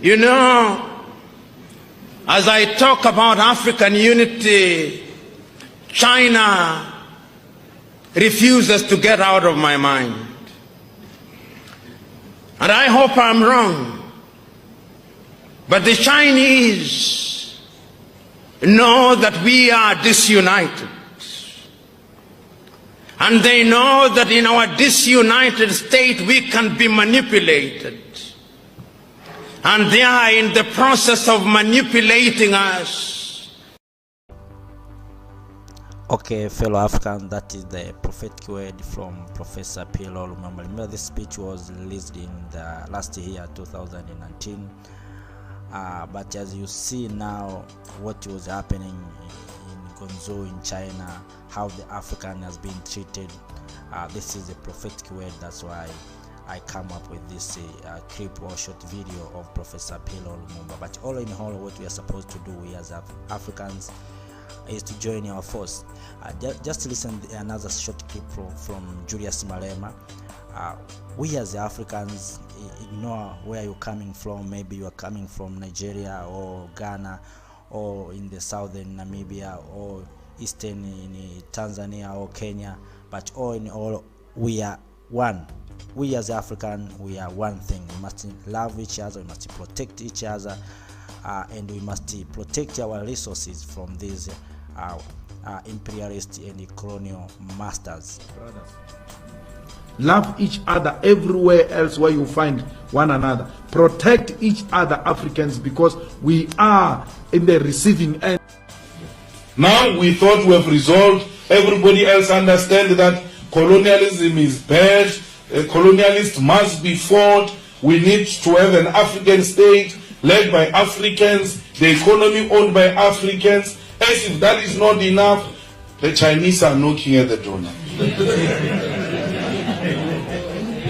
You know, as I talk about African unity, China refuses to get out of my mind. And I hope I'm wrong. But the Chinese know that we are disunited. And they know that in our disunited state we can be manipulated. And they are in the process of manipulating us. Okay, fellow Africans, that is the prophetic word from Professor PLO Lumumba. Remember, this speech was released in the last year, 2019. But as you see now, what was happening in Guangzhou in China, how the African has been treated, this is a prophetic word. That's why I come up with this clip or short video of Professor PLO Lumumba. But all in all, what we are supposed to do, we as Africans, is to join our force. Just listen to another short clip from Julius Malema. We as Africans, ignore where you're coming from. Maybe you are coming from Nigeria or Ghana, or in the southern Namibia, or eastern in Tanzania or Kenya. But all in all, we are one. We as African, we are one thing. We must love each other, we must protect each other, and we must protect our resources from these imperialist and colonial masters. Love each other everywhere else where you find one another. Protect each other, Africans, because we are in the receiving end. Now we thought we have resolved. Everybody else understand that colonialism is bad. Colonialists must be fought. We need to have an African state led by Africans, the economy owned by Africans. As if that is not enough, the Chinese are knocking at the door now.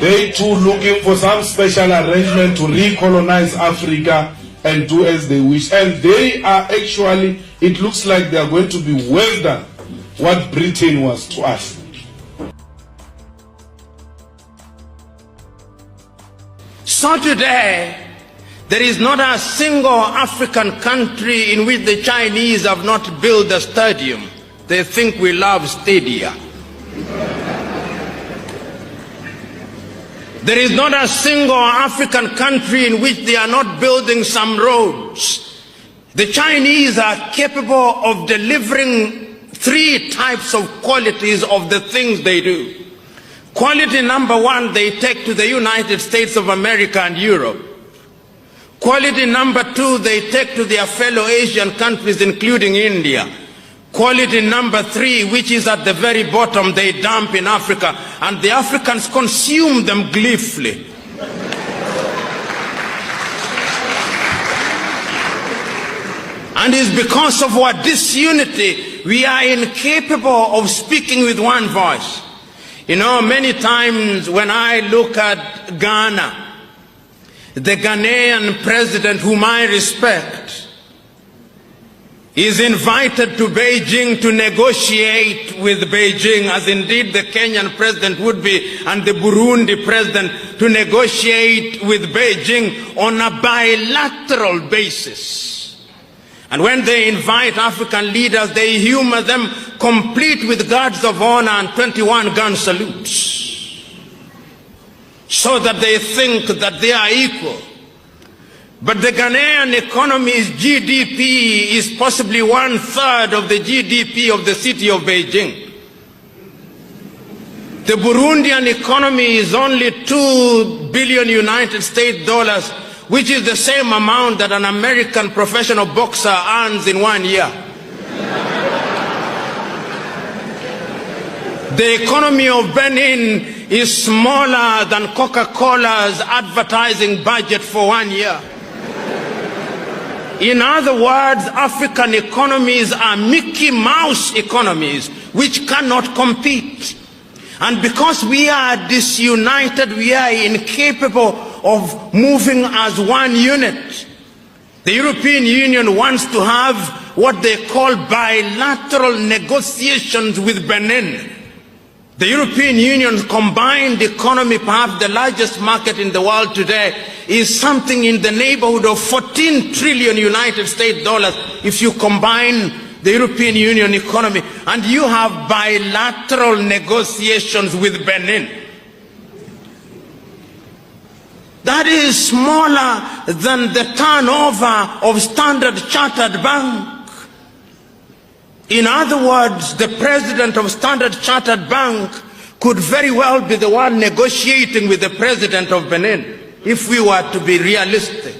They too looking for some special arrangement to recolonize Africa and do as they wish. And they are actually, it looks like they are going to be worse than what Britain was to us. So today, there is not a single African country in which the Chinese have not built a stadium. They think we love stadia. There is not a single African country in which they are not building some roads. The Chinese are capable of delivering 3 types of qualities of the things they do. Quality number 1, they take to the United States of America and Europe. Quality number 2, they take to their fellow Asian countries, including India. Quality number 3, which is at the very bottom, they dump in Africa, and the Africans consume them gleefully. And it's because of our disunity, we are incapable of speaking with one voice. You know, many times when I look at Ghana, the Ghanaian president, whom I respect, is invited to Beijing to negotiate with Beijing, as indeed the Kenyan president would be, and the Burundi president, to negotiate with Beijing on a bilateral basis. And when they invite African leaders, they humor them, complete with guards of honor and 21 gun salutes, so that they think that they are equal. But the Ghanaian economy's GDP is possibly 1/3 of the GDP of the city of Beijing. The Burundian economy is only $2 billion United States dollars, which is the same amount that an American professional boxer earns in 1 year. The economy of Benin is smaller than Coca-Cola's advertising budget for 1 year. In other words, African economies are Mickey Mouse economies which cannot compete. And because we are disunited, we are incapable of moving as one unit. The European Union wants to have what they call bilateral negotiations with Benin. The European Union's combined economy, perhaps the largest market in the world today, is something in the neighborhood of 14 trillion United States dollars if you combine the European Union economy. And you have bilateral negotiations with Benin. That is smaller than the turnover of Standard Chartered Bank. In other words, the president of Standard Chartered Bank could very well be the one negotiating with the president of Benin, if we were to be realistic.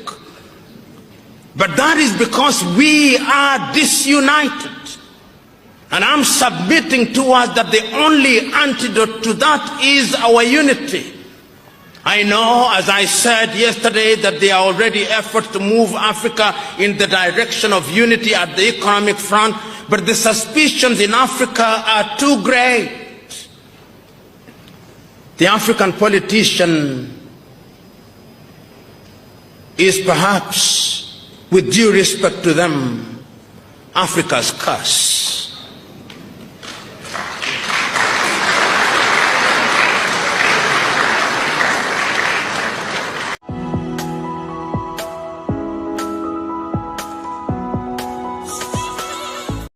But that is because we are disunited. And I'm submitting to us that the only antidote to that is our unity. I know, as I said yesterday, that there are already efforts to move Africa in the direction of unity at the economic front, but the suspicions in Africa are too great. The African politician is perhaps, with due respect to them, Africa's curse.